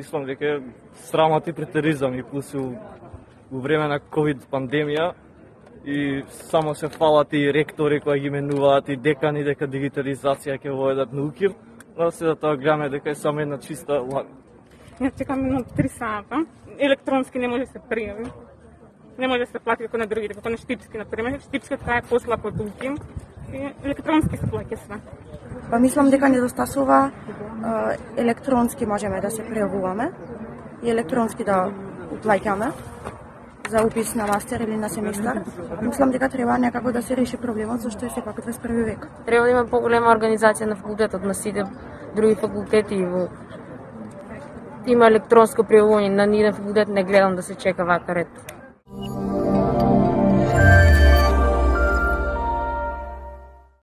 мислам дека е срамот и претеризам и плюс во време на ковид пандемија и само се фалат и ректори кои ги менуваат и декани дека дигитализација ќе воведат науки, но се да тоа гледаме дека е само една чиста лага. Ја чекам едно 3 сата. Електронски не може да се пријави. Не може да се плати како на другите, како на Штипски, например. Штипски така е послаб од Уким и електронски се плаќа све. Па мислам дека недостасува електронски можеме да се пријавуваме и електронски да уплаќаме за упис на мастер или на семестар. Мислам дека треба некако да се реши проблемот, зашто е сепак 21 век. Треба да има поголема организација на факултетот, на сите други факултети. Има електронско пријавување, на ниеден факултет не гледам да се чека вака ред.